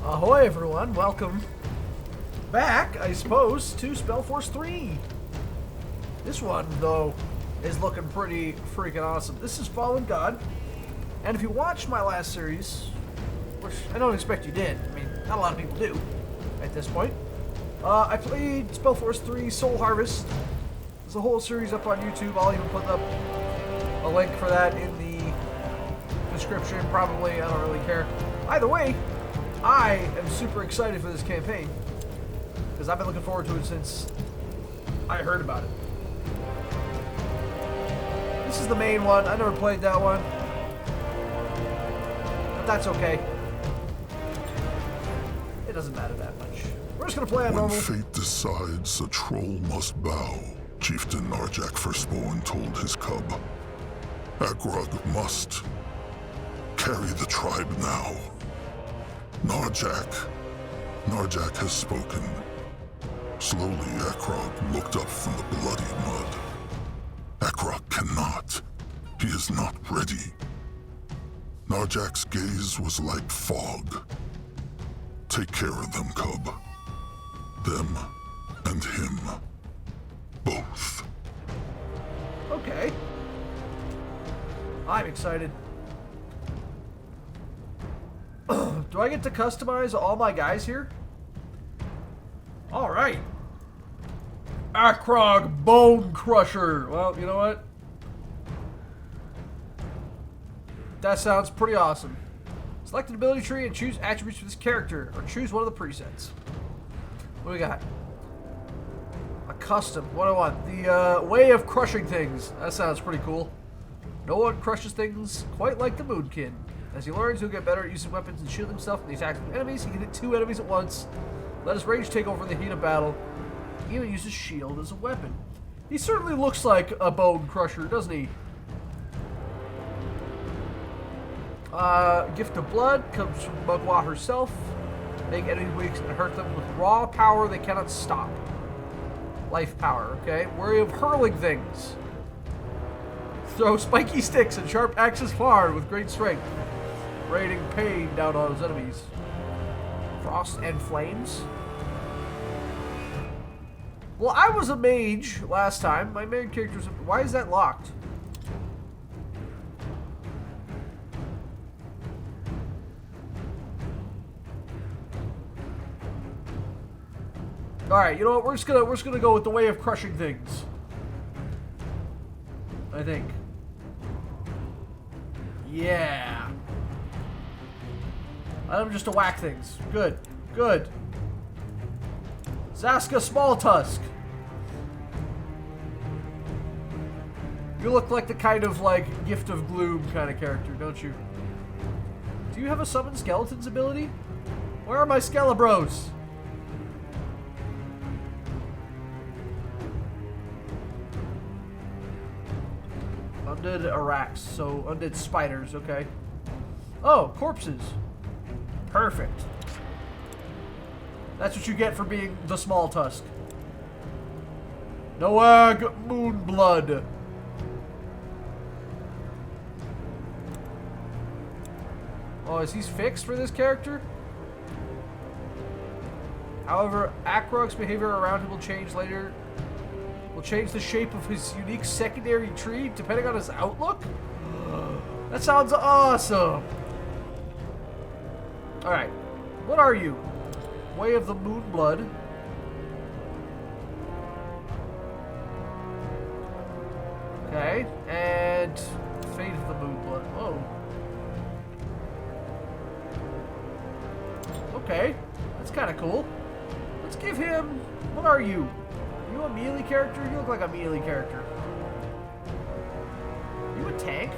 Ahoy everyone, welcome back, I suppose, to Spellforce 3. This one, though, is looking pretty freaking awesome. This is Fallen God, and if you watched my last series, which I don't expect you did, I mean, not a lot of people do at this point, I played Spellforce 3 Soul Harvest. There's a whole series up on YouTube. I'll even put up a link for that in the description, probably, I don't really care. Either way, I am super excited for this campaign because I've been looking forward to it since I heard about it. This is the main one. I never played that one, but that's okay. It doesn't matter that much. We're just gonna play on normal. When fate decides, a troll must bow, Chieftain Narjak Firstborn told his cub. Agrog must carry the tribe now. Narjak has spoken. Slowly, Agrog looked up from the bloody mud. Agrog cannot. He is not ready. Narjak's gaze was like fog. Take care of them, cub. Them and him. Both. Okay. I'm excited. Do I get to customize all my guys here? Alright. Agrog Bone Crusher. Well, you know what? That sounds pretty awesome. Select an ability tree and choose attributes for this character, or choose one of the presets. What do we got? A custom. What do I want? The way of crushing things. That sounds pretty cool. No one crushes things quite like the Moonkin. As he learns, he'll get better at using weapons and shield himself from the attacks of enemies. He can hit 2 enemies at once. Let his rage take over in the heat of battle. He even uses shield as a weapon. He certainly looks like a bone crusher, doesn't he? Gift of Blood comes from Mugwa herself. Make enemies weak and hurt them with raw power they cannot stop. Life power, okay? Worry of hurling things. Throw spiky sticks and sharp axes far with great strength. Raining pain down on his enemies. Frost and flames. Well, I was a mage last time. My main character was... Why is that locked? Alright, you know what? We're just gonna go with the way of crushing things. I think. Yeah. I'm just to whack things. Good. Good. Zaska Small Tusk. You look like the kind of, like, Gift of Gloom kind of character, don't you? Do you have a Summon Skeletons ability? Where are my Skelebros? Undead Arax, so undead spiders, okay. Oh, corpses. Perfect. That's what you get for being the Small Tusk. Noag Moonblood. Oh, is he fixed for this character? However, Agrog's behavior around him will change later. Will change the shape of his unique secondary tree depending on his outlook? That sounds awesome. Alright. What are you? Way of the Moonblood. Okay. And Fate of the Moonblood. Oh. Okay. That's kind of cool. Let's give him... What are you? Are you a melee character? You look like a melee character. Are you a tank?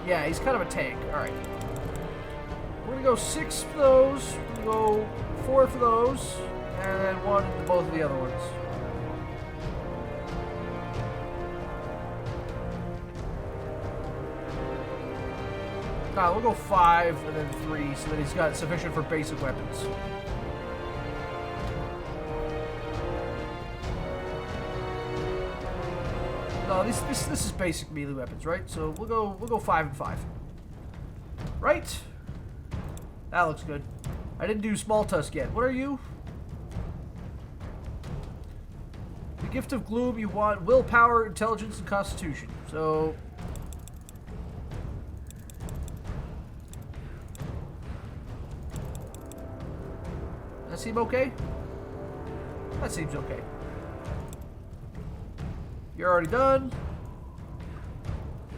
Yeah, he's kind of a tank. Alright. We're gonna go 6 for those. We're gonna go 4 for those. And then 1 into both of the other ones. Nah, we'll go 5 and then 3 so that he's got sufficient for basic weapons. No, this is basic melee weapons, right? So we'll go 5 and 5. Right? That looks good. I didn't do Small Tusk yet. What are you? The Gift of Gloom, you want willpower, intelligence, and constitution. So... that seem okay? That seems okay. You're already done.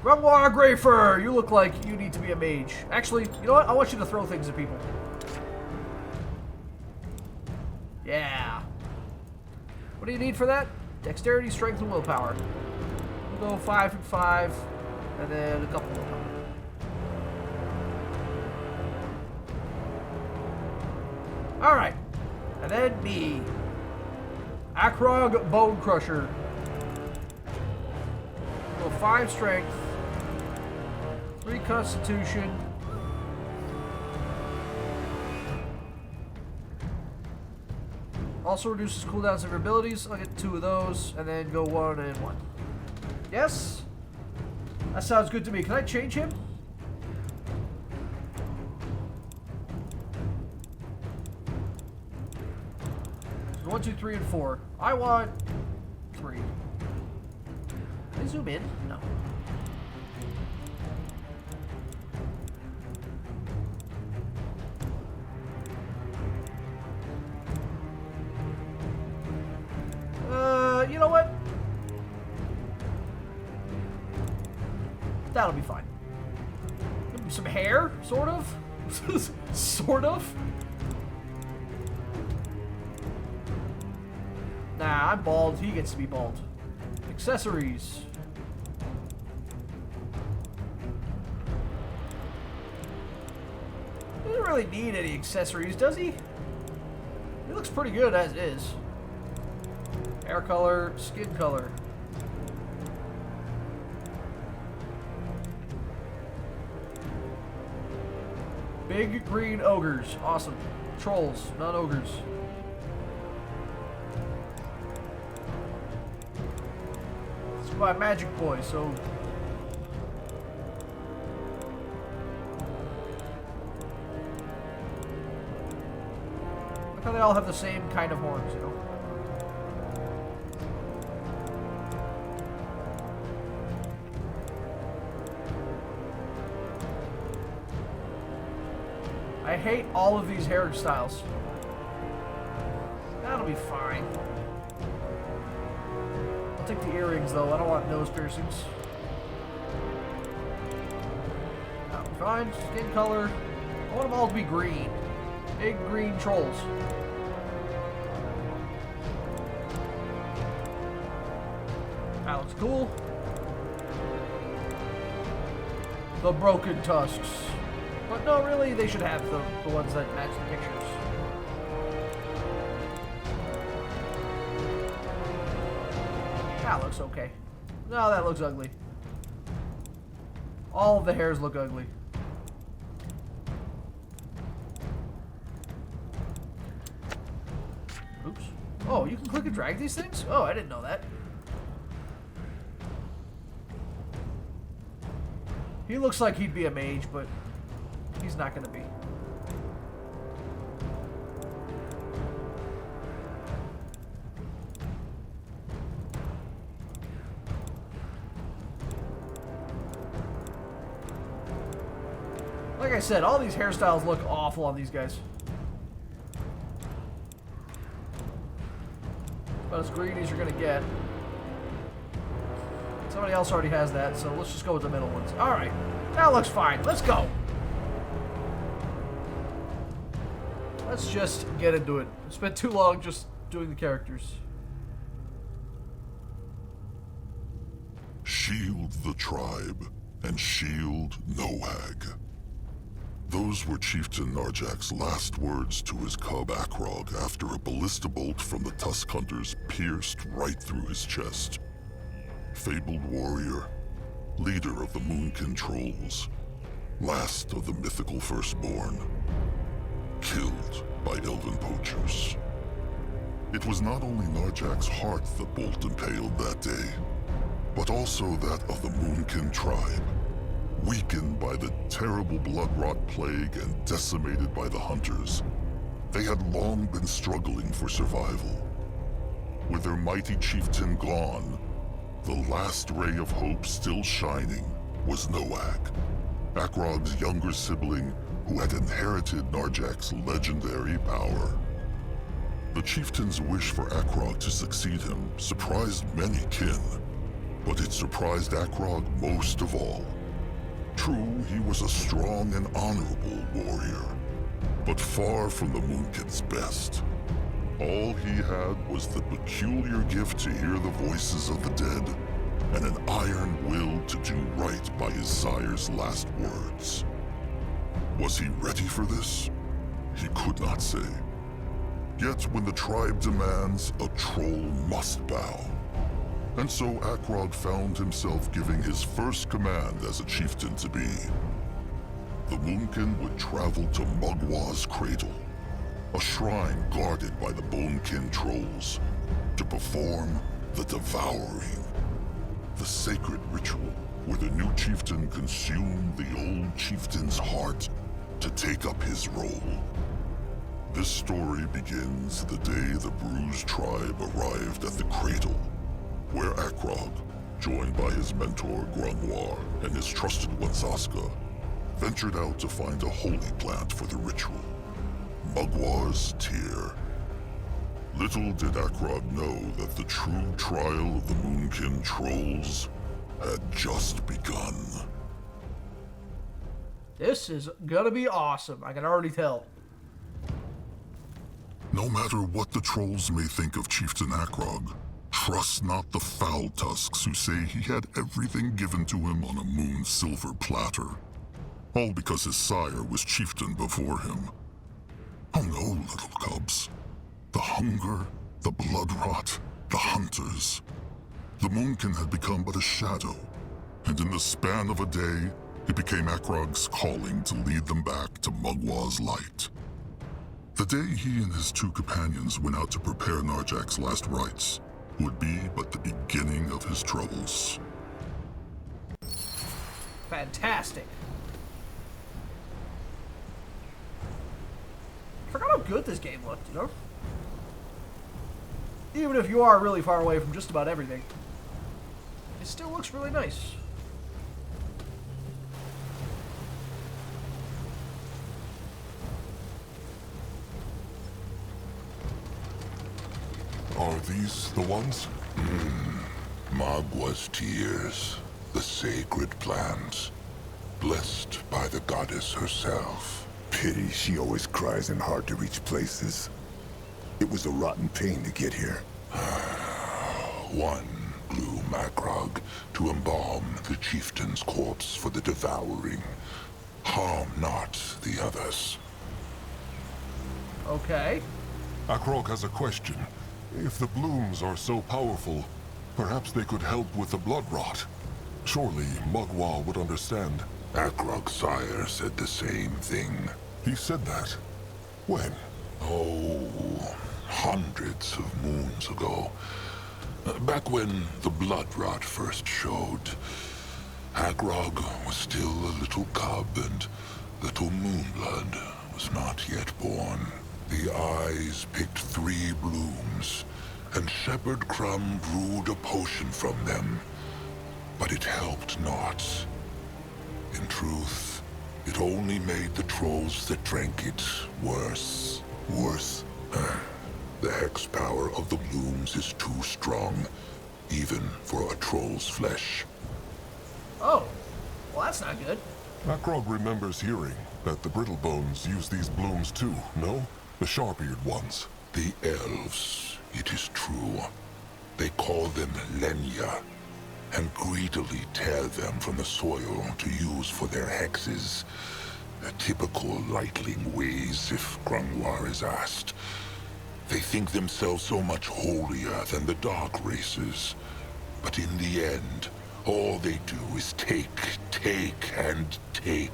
Grimoire Greyfur, you look like you need to be a mage. Actually, you know what? I want you to throw things at people. Yeah. What do you need for that? Dexterity, strength, and willpower. We'll go 5 and 5, and then a couple willpower. Alright. And then me. Akrog Bone Crusher. Go 5 strength. 3 constitution. Also reduces cooldowns of your abilities. I'll get 2 of those, and then go 1 and 1. Yes? That sounds good to me. Can I change him? 1, 2, 3, and 4. I want 3. Can I zoom in? No. You know what? That'll be fine. Some hair, sort of? Sort of? Nah, I'm bald. He gets to be bald. Accessories. He doesn't really need any accessories, does he? He looks pretty good as is. Hair color, skin color. Big green ogres. Awesome. Trolls, not ogres. It's my magic boy, so... look how they all have the same kind of horns, you know? I hate all of these hairstyles. That'll be fine. I'll take the earrings though. I don't want nose piercings. That'll be fine. Skin color. I want them all to be green. Big green trolls. That looks cool. The broken tusks. But no, really, they should have the ones that match the pictures. That looks okay. No, that looks ugly. All of the hairs look ugly. Oops. Oh, you can click and drag these things? Oh, I didn't know that. He looks like he'd be a mage, but... he's not going to be. Like I said, all these hairstyles look awful on these guys. About as green as you're going to get. Somebody else already has that, so let's just go with the middle ones. Alright, that looks fine. Let's go. Let's just get into it. I spent too long just doing the characters. Shield the tribe, and shield Noag. Those were Chieftain Narjak's last words to his cub Akrog after a ballista bolt from the Tusk Hunters pierced right through his chest. Fabled warrior, leader of the Moonkin Trolls, last of the mythical firstborn. Killed by elven poachers. It was not only Narjak's heart the bolt impaled that day, but also that of the Moonkin tribe. Weakened by the terrible blood rot plague and decimated by the hunters, they had long been struggling for survival. With their mighty chieftain gone, the last ray of hope still shining was Noak, Akrog's younger sibling who had inherited Narjak's legendary power. The chieftain's wish for Akrog to succeed him surprised many kin, but it surprised Akrog most of all. True, he was a strong and honorable warrior, but far from the Moonkin's best. All he had was the peculiar gift to hear the voices of the dead, and an iron will to do right by his sire's last words. Was he ready for this? He could not say. Yet when the tribe demands, a troll must bow. And so Akrog found himself giving his first command as a chieftain to be. The Moonkin would travel to Mugwa's cradle, a shrine guarded by the Bonekin trolls, to perform the Devouring, the sacred ritual where the new chieftain consumed the old chieftain's heart to take up his role. This story begins the day the Bruised tribe arrived at the cradle, where Akrog, joined by his mentor Grunwar and his trusted one Saska, ventured out to find a holy plant for the ritual, Mugwar's Tear. Little did Akrog know that the true trial of the Moonkin trolls had just begun. This is gonna be awesome, I can already tell. No matter what the trolls may think of Chieftain Akrog, trust not the foul tusks who say he had everything given to him on a moon silver platter. All because his sire was chieftain before him. Oh no, little cubs. The hunger, the blood rot, the hunters. The Moonkin had become but a shadow, and in the span of a day, it became Akrog's calling to lead them back to Mugwa's light. The day he and his two companions went out to prepare Narjak's last rites would be but the beginning of his troubles. Fantastic. I forgot how good this game looked, you know? Even if you are really far away from just about everything, it still looks really nice. Are these the ones? Magwa's tears, the sacred plants, blessed by the goddess herself. Pity she always cries in hard-to-reach places. It was a rotten pain to get here. One blew Makrog to embalm the chieftain's corpse for the devouring. Harm not the others. Okay. Akrog has a question. If the blooms are so powerful, perhaps they could help with the blood rot. Surely Mugwa would understand. Akrog's sire said the same thing. He said that? When? Oh, hundreds of moons ago. Back when the blood rot first showed. Akrog was still a little cub and little Moonblood was not yet born. The eyes picked 3 blooms, and Shepherd Crumb brewed a potion from them. But it helped not. In truth, it only made the trolls that drank it worse. Worse? The hex power of the blooms is too strong, even for a troll's flesh. Oh, well that's not good. Akrog remembers hearing that the Brittlebones use these blooms too, no? The sharp-eared ones. The elves, it is true. They call them Lenya, and greedily tear them from the soil to use for their hexes. Typical lightling ways, if Grunwar is asked. They think themselves so much holier than the dark races. But in the end, all they do is take, and take.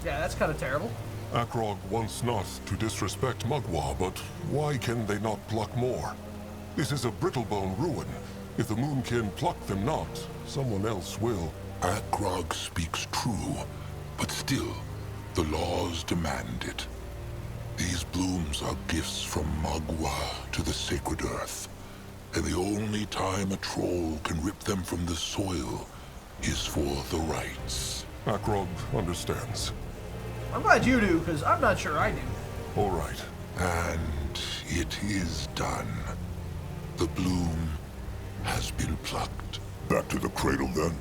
Yeah, that's kind of terrible. Akrog wants not to disrespect Mugwa, but why can they not pluck more? This is a Brittlebone ruin. If the Moonkin pluck them not, someone else will. Akrog speaks true, but still, the laws demand it. These blooms are gifts from Magua to the sacred earth, and the only time a troll can rip them from the soil is for the rites. Akrog understands. I'm glad you do, because I'm not sure I do. All right. And it is done. The bloom has been plucked. Back to the cradle then.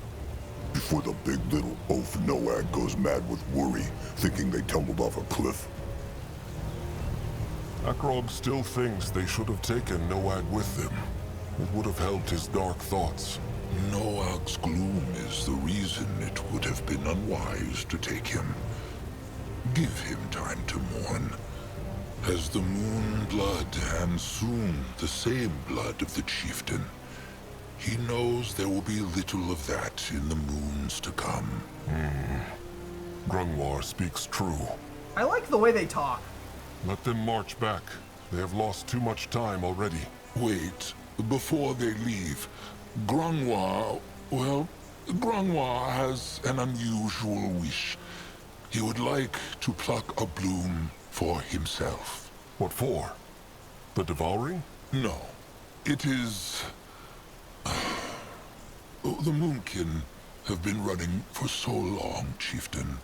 Before the big little oaf Noag goes mad with worry, thinking they tumbled off a cliff. Akrog still thinks they should have taken Noag with them. It would have helped his dark thoughts. Noag's gloom is the reason it would have been unwise to take him. Give him time to mourn. As the moon blood, and soon the same blood of the chieftain, he knows there will be little of that in the moons to come. Grungwar speaks true. I like the way they talk. Let them march back. They have lost too much time already. Wait, before they leave, Grungwar has an unusual wish. He would like to pluck a bloom for himself. What for? The devouring? No, it is... The Moonkin have been running for so long, Chieftain.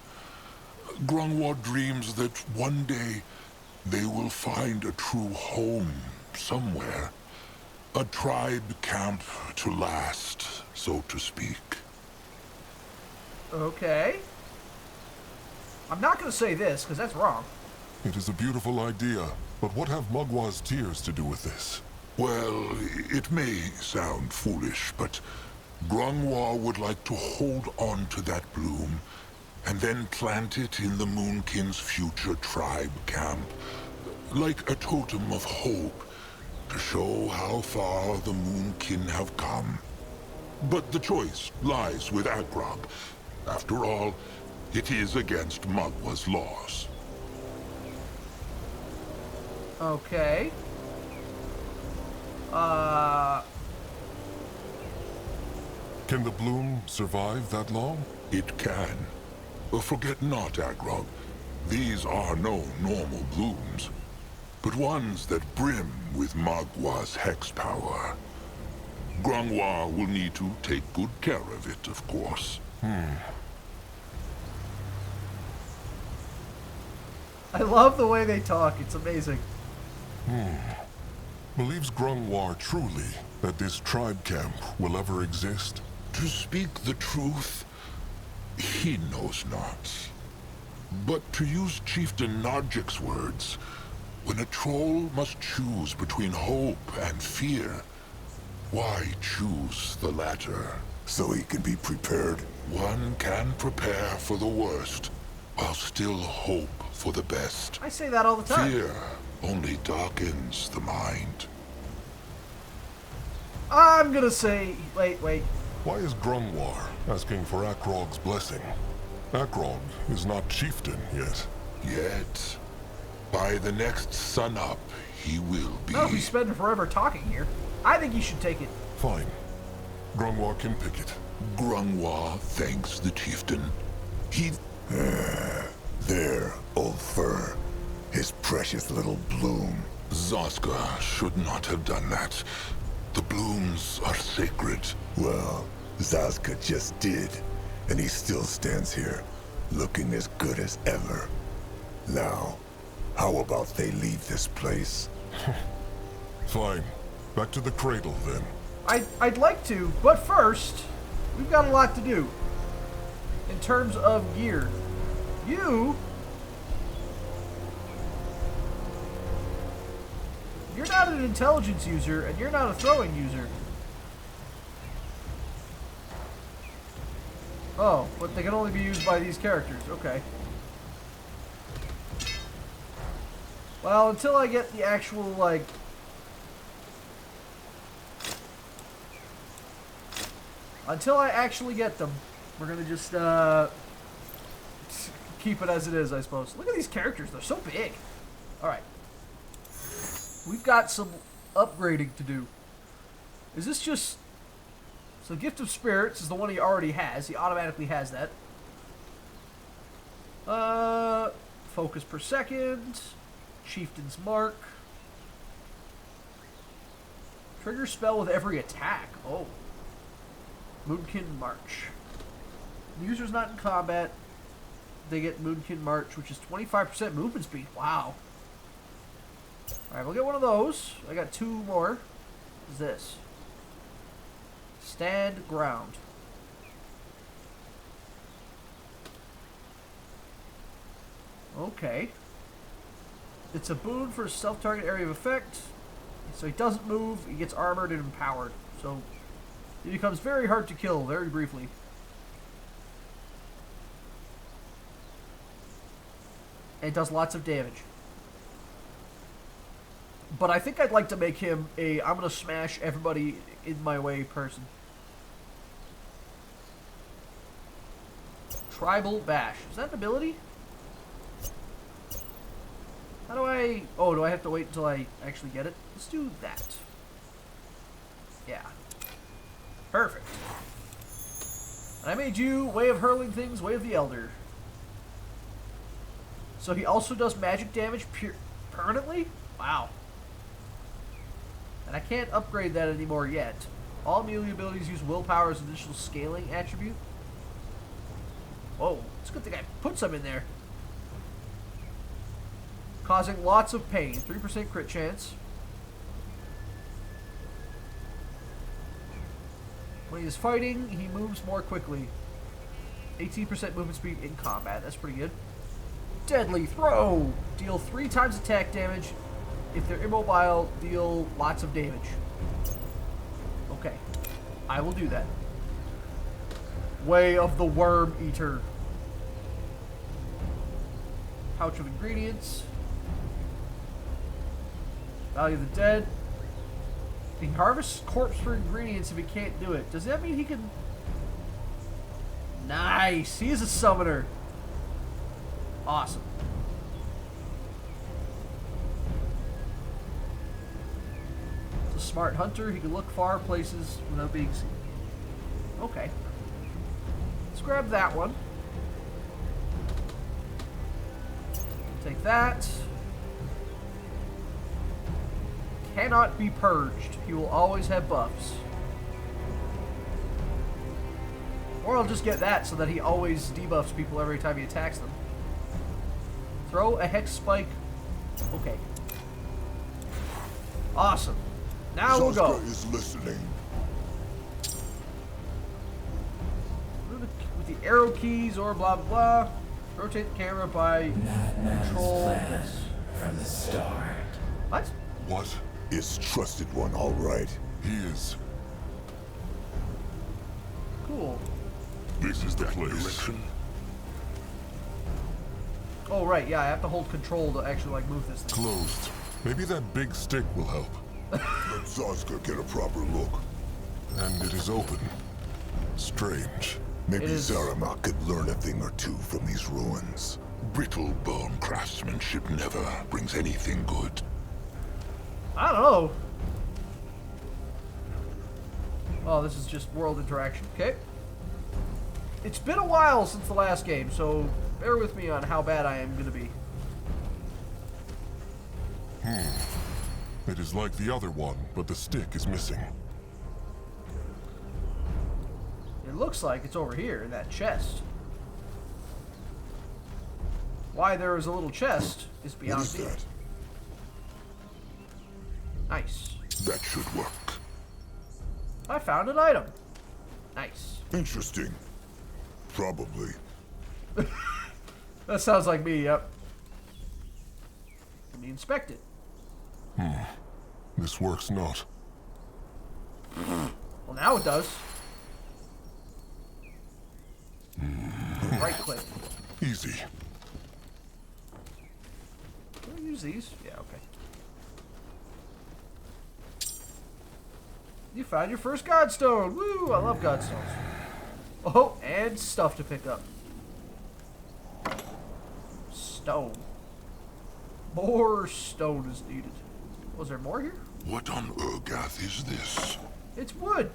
Grungwar dreams that one day they will find a true home somewhere. A tribe camp to last, so to speak. Okay. I'm not going to say this, because that's wrong. It is a beautiful idea, but what have Mugwa's tears to do with this? Well, it may sound foolish, but Grungwar would like to hold on to that bloom and then plant it in the Moonkin's future tribe camp, like a totem of hope, to show how far the Moonkin have come. But the choice lies with Akrog. After all, it is against Magwa's laws. Okay. Can the bloom survive that long? It can. Forget not, Akrog. These are no normal blooms, but ones that brim with Magwa's hex power. Grungwar will need to take good care of it, of course. I love the way they talk. It's amazing. Believes Grungwar truly that this tribe camp will ever exist? To speak the truth, he knows not. But to use Chieftain Narjik's words, when a troll must choose between hope and fear, why choose the latter? So he can be prepared. One can prepare for the worst, while still hope for the best. I say that all the time. Fear only darkens the mind. I'm going to say... Wait. Why is Grungwar asking for Akrog's blessing? Akrog is not chieftain yet. Yet, by the next sunup, he will be. No, he's spending forever talking here. I think you should take it. Fine. Grungwar can pick it. Grungwar thanks the chieftain. He... There, old fur. His precious little bloom. Zoska should not have done that. The blooms are sacred. Well, Zazka just did, and he still stands here, looking as good as ever. Now, how about they leave this place? Fine. Back to the cradle, then. I'd like to, but first, we've got a lot to do. In terms of gear. You're not an intelligence user, and you're not a throwing user. Oh, but they can only be used by these characters. Okay. Well, until I get the actual, like... Until I actually get them, we're gonna just, keep it as it is, I suppose. Look at these characters. They're so big. Alright. We've got some upgrading to do. Is this just So Gift of Spirits is the one he already has. He automatically has that. Focus per second. Chieftain's Mark. Trigger spell with every attack. Oh. Moonkin March. The user's not in combat. They get Moonkin March, which is 25% movement speed. Wow. Alright, we'll get one of those. I got 2 more. What is this? Stand ground. Okay. It's a boon for a self-target area of effect. So he doesn't move, he gets armored and empowered. So he becomes very hard to kill very briefly. And it does lots of damage. But I think I'd like to make him a I'm gonna smash everybody in my way person. Tribal Bash. Is that an ability? How do I... Oh, do I have to wait until I actually get it? Let's do that. Yeah. Perfect. And I made you Way of Hurling Things, Way of the Elder. So he also does magic damage permanently? Wow. And I can't upgrade that anymore yet. All melee abilities use willpower as an additional scaling attribute. Whoa, it's a good thing I put some in there. Causing lots of pain. 3% crit chance. When he is fighting, he moves more quickly. 18% movement speed in combat. That's pretty good. Deadly Throw. Deal 3 times attack damage. If they're immobile, deal lots of damage. Okay. I will do that. Way of the Worm Eater. Pouch of Ingredients. Value of the Dead. He can harvest corpse for ingredients if he can't do it. Does that mean he can... Nice! He is a summoner. Awesome. He's a smart hunter. He can look far places without being seen. Okay. Let's grab that one. Take that. Cannot be purged. He will always have buffs. Or I'll just get that so that he always debuffs people every time he attacks them. Throw a hex spike. Okay. Awesome. Now we'll go. Is listening. With the arrow keys or blah blah blah. Rotate the camera by control this. From the start. What? What? Is trusted one all right? He is. Cool. This is the place. Direction. Oh right, yeah, I have to hold control to actually like move this thing. Closed. Maybe that big stick will help. Let Zazka get a proper look. And it is open. Strange. Maybe It is- Zaramak could learn a thing or two from these ruins. Brittle bone craftsmanship never brings anything good. I don't know. Oh, this is just world interaction. Okay. It's been a while since the last game, so bear with me on how bad I am going to be. It is like the other one, but the stick is missing. It looks like it's over here in that chest. Why there is a little chest is What beyond is me. that? Nice. That should work. I found an item. Nice. Interesting. Probably. That sounds like me, yep. Let me inspect it. This works not. Well, now it does. Right click. Easy. Can I use these? Yeah, okay. You found your first Godstone! Woo! I love Godstones. Oh, and stuff to pick up. Stone. More stone is needed. Was there more here? What on Urgath is this? It's wood.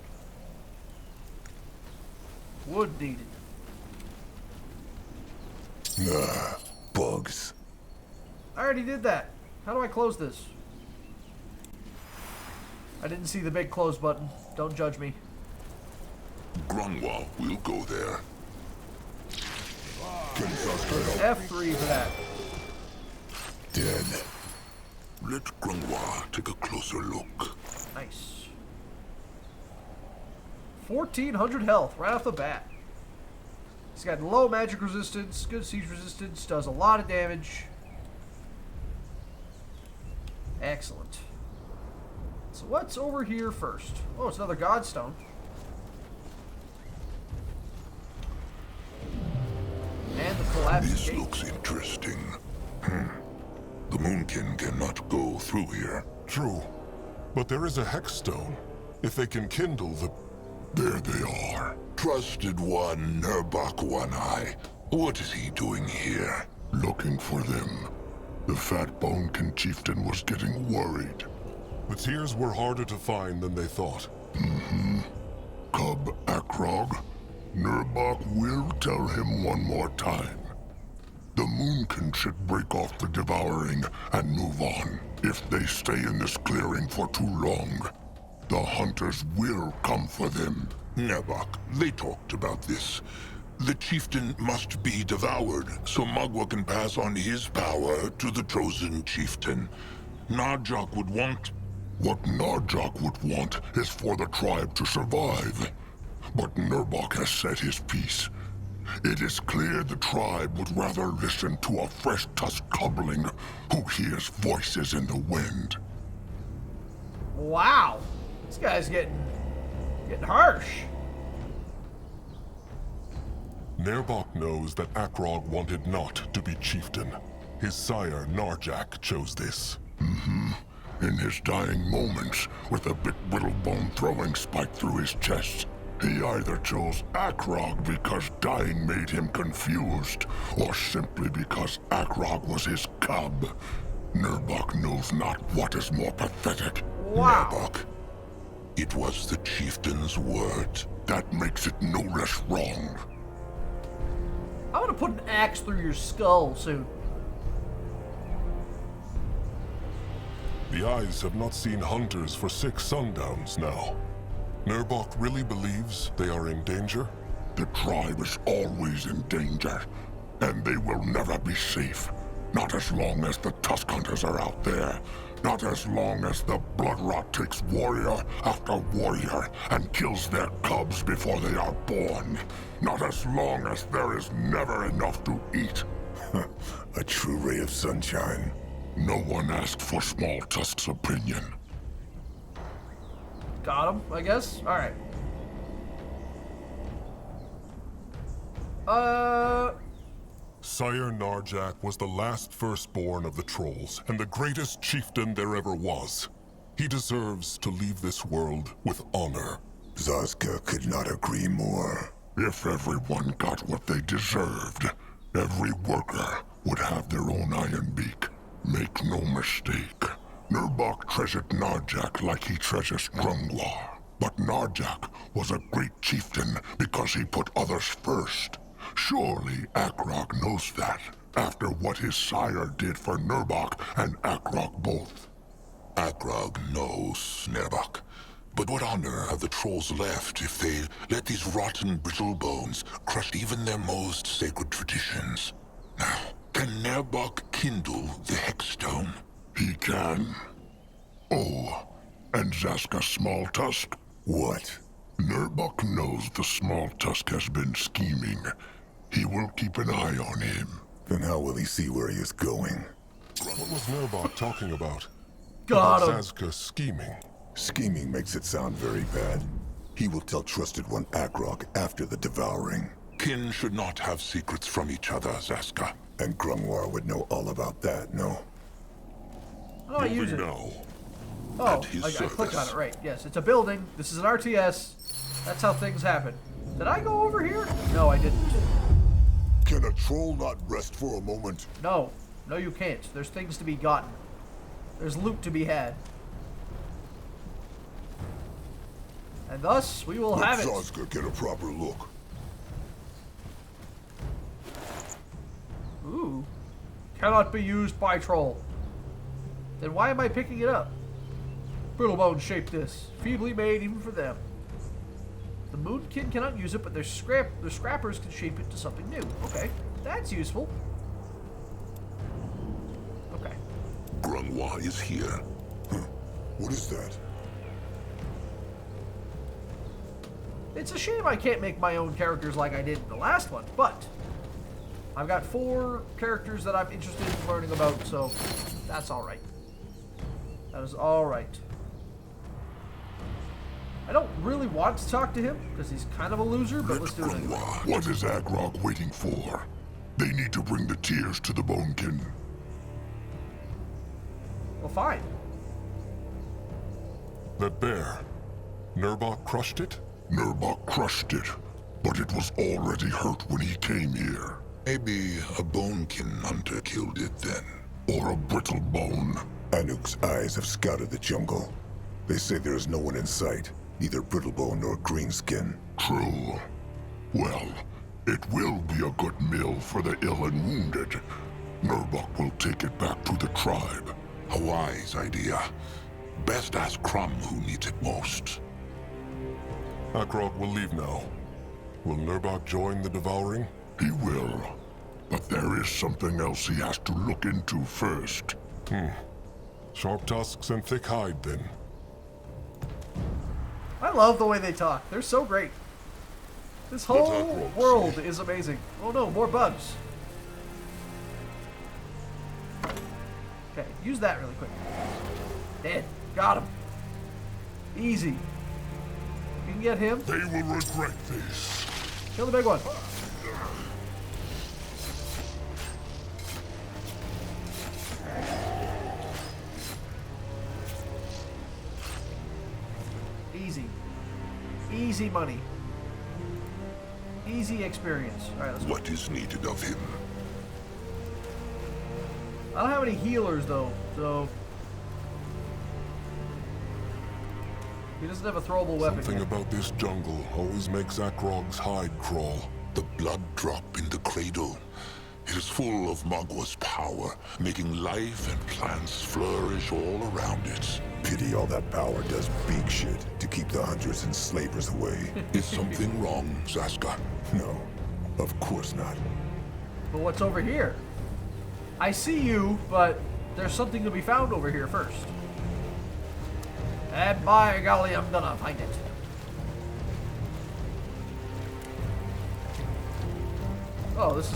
Wood needed. Ah, bugs. I already did that. How do I close this? I didn't see the big close button. Don't judge me. Grunwa will go there. F3 for that. Dead. Let Grunwa take a closer look. Nice. 1400 health right off the bat. He's got low magic resistance, good siege resistance, does a lot of damage. Excellent. So what's over here first? Oh, it's another Godstone. And the collapse This gate. looks interesting. The Moonkin cannot go through here. True. But there is a hex stone. If they can kindle the... There they are. Trusted one, Nurbok One-Eye. What is he doing here? Looking for them. The Fat Bonekin chieftain was getting worried. The tears were harder to find than they thought. Cub Akrog, Nurbok will tell him one more time. The Moonkin should break off the devouring and move on. If they stay in this clearing for too long, the hunters will come for them. Nurbok, they talked about this. The chieftain must be devoured, so Magwa can pass on his power to the chosen chieftain. Narjok would want... What Narjok would want is for the tribe to survive. But Nurbok has said his piece. It is clear the tribe would rather listen to a fresh tusk cubling who hears voices in the wind. Wow. This guy's getting harsh. Nerbok knows that Akrog wanted not to be chieftain. His sire, Narjak, chose this. In his dying moments, with a bit whittlebone throwing spike through his chest, he either chose Akrog because dying made him confused, or simply because Akrog was his cub. Nurbok knows not what is more pathetic. Wow. Nurbok, it was the chieftain's word. That makes it no less wrong. I'm gonna put an axe through your skull soon. The eyes have not seen hunters for 6 sundowns now. Nurbok really believes they are in danger? The tribe is always in danger, and they will never be safe. Not as long as the Tusk Hunters are out there. Not as long as the Bloodrot takes warrior after warrior and kills their cubs before they are born. Not as long as there is never enough to eat. A true ray of sunshine. No one asked for Small Tusk's opinion. Got him, I guess? Alright. Sire Narjak was the last firstborn of the Trolls, and the greatest chieftain there ever was. He deserves to leave this world with honor. Zazka could not agree more. If everyone got what they deserved, every worker would have their own iron beak. Make no mistake, Nurbok treasured Narjak like he treasures Grungwar. But Narjak was a great chieftain because he put others first. Surely Akrog knows that, after what his sire did for Nurbok and Akrog both. Akrog knows, Nurbok. But what honor have the trolls left if they let these rotten brittle bones crush even their most sacred traditions? Now, can Nurbok kindle the Hexstone? He can. Oh, and Zaska Small Tusk? What? Nurbok knows the Small Tusk has been scheming. He will keep an eye on him. Then how will he see where he is going? What was Nurbok talking about? Got About him. Zazka scheming. Scheming makes it sound very bad. He will tell Trusted One Akrog after the devouring. Kin should not have secrets from each other, Zaska. And Grungwar would know all about that, no? How do I use Moving it? now. Oh, At his I clicked on service. it, right. Yes, it's a building. This is an RTS. That's how things happen. Did I go over here? No, I didn't. Can a troll not rest for a moment? No. No, you can't. There's things to be gotten. There's loot to be had. And thus, we will Let have it. Zazka get a proper look. cannot be used by troll. Then why am I picking it up? Brittlebone shaped this, feebly made even for them. The Moonkin cannot use it, but their scrappers can shape it to something new. Okay, that's useful. Okay. Grunwa is here. What is that? It's a shame I can't make my own characters like I did in the last one, but I've got 4 characters that I'm interested in learning about, so that's alright. That is alright. I don't really want to talk to him, because he's kind of a loser, but let's do it anyway. What is Agrog waiting for? They need to bring the tears to the Bonekin. Well, fine. That bear. Nurbok crushed it? Nurbok crushed it, but it was already hurt when he came here. Maybe a Bonekin hunter killed it then. Or a brittle bone. Anuk's eyes have scouted the jungle. They say there is no one in sight, neither Brittlebone nor Greenskin. True. Well, it will be a good meal for the ill and wounded. Nurbok will take it back to the tribe. A wise idea. Best ask Crumb who needs it most. Agrog will leave now. Will Nurbok join the devouring? He will. But there is something else he has to look into first. Sharp tusks and thick hide, then. I love the way they talk. They're so great. This whole world is amazing. Oh no, more bugs. Okay, use that really quick. Dead. Got him. Easy. You can get him. They will regret this. Kill the big one. Easy. Easy money. Easy experience. Alright, let's go. What is needed of him? I don't have any healers though, so he doesn't have a throwable weapon. Something yet. about this jungle always makes Akrog's hide crawl. The blood drop in the cradle. It is full of Magwa's power, making life and plants flourish all around it. Pity all that power does big shit to keep the hunters and slavers away. Is something wrong, Zaska? No, of course not. But what's over here? I see you, but there's something to be found over here first. And by golly, I'm gonna find it. Oh, this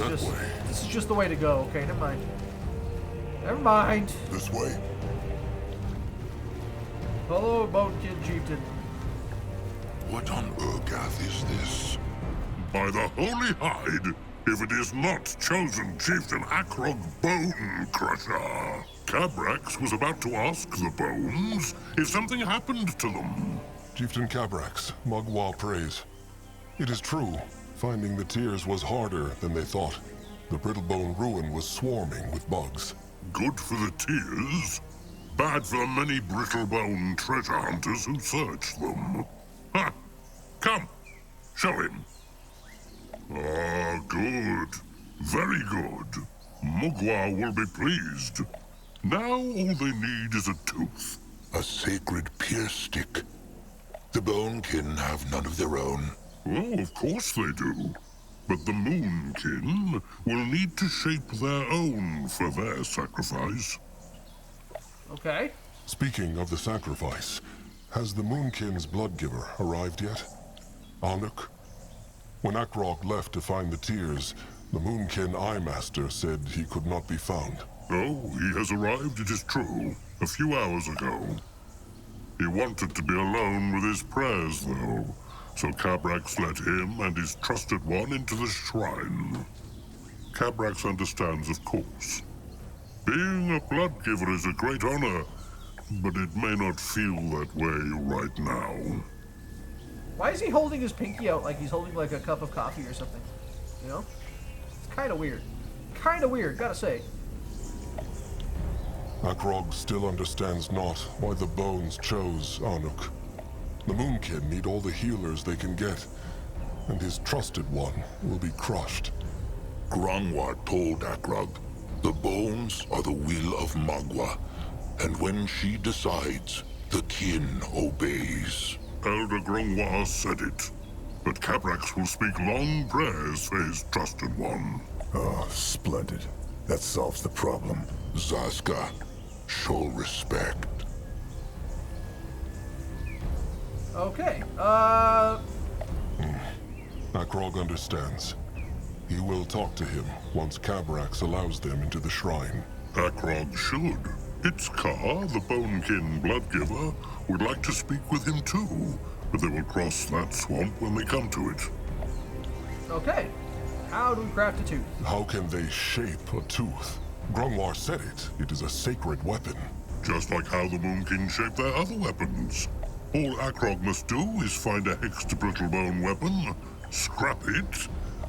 is just the way to go. Okay, never mind. Never mind. This way? Follow Bonekin Chieftain. What on Urgath is this? By the Holy Hide, if it is not chosen Chieftain Akrog Bone Crusher. Cabrax was about to ask the bones if something happened to them. Chieftain Cabrax, Magwa prays. It is true. Finding the tears was harder than they thought. The Brittlebone ruin was swarming with bugs. Good for the tears, bad for the many Brittlebone treasure hunters who search them. Ha! Come, show him. Ah, good. Very good. Mugwa will be pleased. Now all they need is a tooth. A sacred pierce stick. The Bonekin have none of their own. Oh, of course they do. But the Moonkin will need to shape their own for their sacrifice. Okay. Speaking of the sacrifice, has the Moonkin's bloodgiver arrived yet? Anuk? When Akrog left to find the tears, the Moonkin Eye Master said he could not be found. Oh, he has arrived, it is true, a few hours ago. He wanted to be alone with his prayers, though, so Cabrax let him and his trusted one into the shrine. Cabrax understands, of course. Being a bloodgiver is a great honor, but it may not feel that way right now. Why is he holding his pinky out like he's holding like a cup of coffee or something? You know? It's kind of weird. Kind of weird, gotta say. Akrog still understands not why the bones chose Anuk. The Moonkin need all the healers they can get, and his trusted one will be crushed. Grungwar told Akrog, The bones are the will of Magua, and when she decides, the kin obeys. Elder Grongwa said it, but Cabrax will speak long prayers for his trusted one. Oh, splendid. That solves the problem. Zaska, show respect. Okay, Akrog understands. He will talk to him once Cabrax allows them into the shrine. Akrog should. Its Ka, the Bonekin Bloodgiver, would like to speak with him too, but they will cross that swamp when they come to it. okay. How do we craft a tooth? How can they shape a tooth? Grungwar said it. It is a sacred weapon. Just like how the Moonkin shape their other weapons. All Akrog must do is find a hexed brittlebone weapon, scrap it,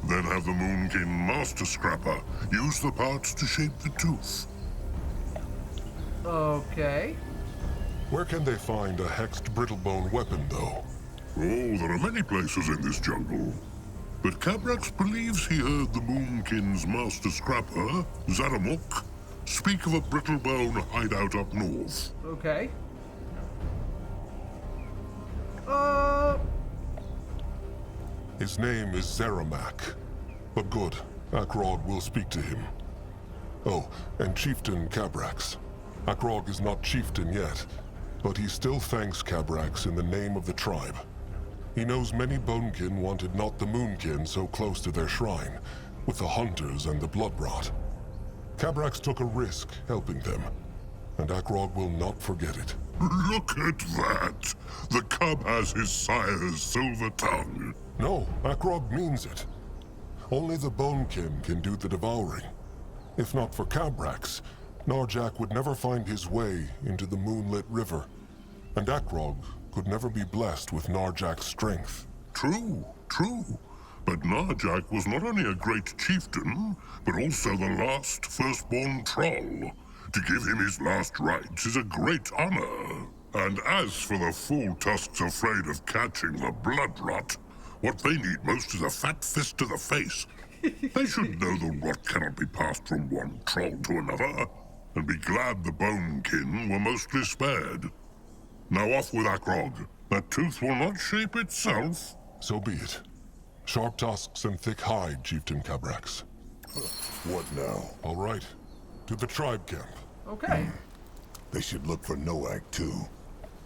then have the Moonkin Master Scrapper use the parts to shape the tooth. Okay. Where can they find a hexed brittlebone weapon, though? Oh, there are many places in this jungle. But Cabrax believes he heard the Moonkin's Master Scrapper, Zaramuk, speak of a brittlebone hideout up north. Okay. His name is Zeramak. But good, Akrog will speak to him. Oh, and Chieftain Cabrax. Akrog is not chieftain yet, but he still thanks Cabrax in the name of the tribe. He knows many Bonekin wanted not the Moonkin so close to their shrine, with the hunters and the bloodrot. Cabrax took a risk helping them, and Akrog will not forget it. Look at that! The cub has his sire's silver tongue. No, Akrog means it. Only the Bonekin can do the devouring. If not for Cabrax, Narjak would never find his way into the moonlit river, and Akrog could never be blessed with Narjak's strength. True, true. But Narjak was not only a great chieftain, but also the last firstborn troll. To give him his last rites is a great honor. And as for the fool tusks afraid of catching the blood rot, what they need most is a fat fist to the face. They should know the rot cannot be passed from one troll to another, and be glad the Bonekin were mostly spared. Now off with Akrog. That tooth will not shape itself. So be it. Sharp tusks and thick hide, Chieftain Cabrax. What now? All right. To the tribe camp. Okay. They should look for Noak, too.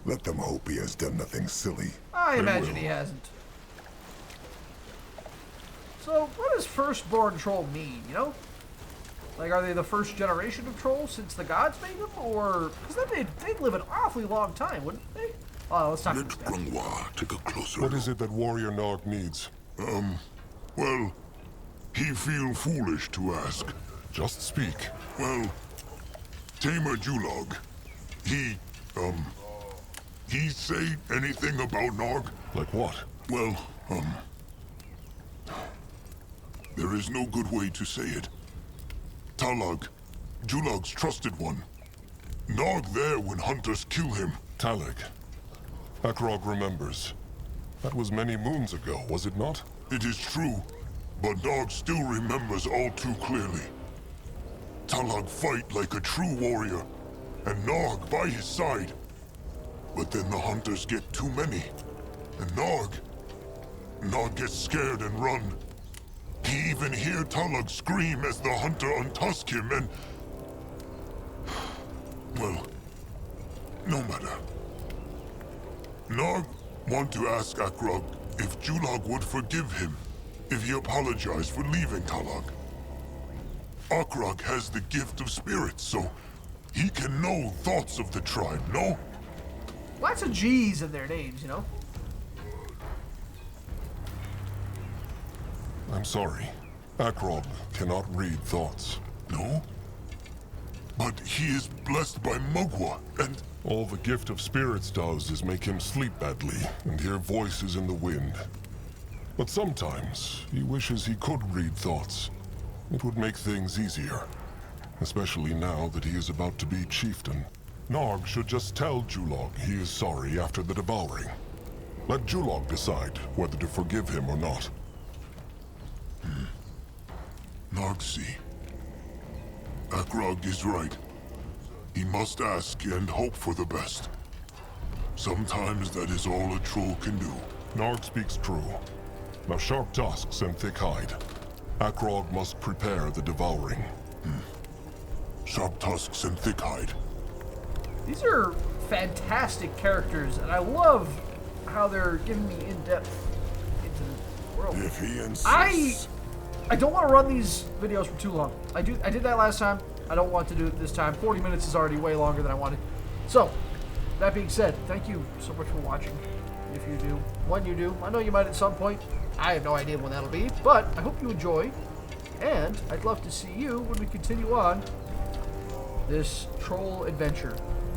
Let them hope he has done nothing silly. I imagine will. he hasn't. So, what does firstborn troll mean, you know? Like, are they the first generation of trolls since the gods made them? Or, because then they'd live an awfully long time, wouldn't they? Oh, let's talk Let about that. Grungwa take a closer What look. is it that Warrior Nog needs? Well, he feel foolish to ask. Just speak. Well, Tamer Julog, he say anything about Nog? Like what? Well, there is no good way to say it. Talag, Julog's trusted one. Nog there when hunters kill him. Talig. Akrog remembers. That was many moons ago, was it not? It is true, but Nog still remembers all too clearly. Talag fight like a true warrior, and Nog by his side. But then the hunters get too many, and Nog gets scared and run. He even hear Talag scream as the hunter untusk him and... Well, no matter. Nog want to ask Akrog if Julog would forgive him if he apologized for leaving Talag. Akrog has the gift of spirits, so he can know thoughts of the tribe, no? Lots of G's in their names, you know? I'm sorry. Akrog cannot read thoughts. No? But he is blessed by Mugwa, and... All the gift of spirits does is make him sleep badly and hear voices in the wind. But sometimes he wishes he could read thoughts. It would make things easier. Especially now that he is about to be chieftain. Narg should just tell Julog he is sorry after the devouring. Let Julog decide whether to forgive him or not. Nargsi. Akrog is right. He must ask and hope for the best. Sometimes that is all a troll can do. Narg speaks true. Now sharp tusks and thick hide. Akrog must prepare the devouring. Sharp tusks and thick hide. These are fantastic characters, and I love how they're giving me in-depth into the world. If he insists. I don't want to run these videos for too long. I did that last time. I don't want to do it this time. 40 minutes is already way longer than I wanted. So, that being said, thank you so much for watching. If you do, when you do, I know you might at some point. I have no idea when that'll be, but I hope you enjoy. And I'd love to see you when we continue on this troll adventure.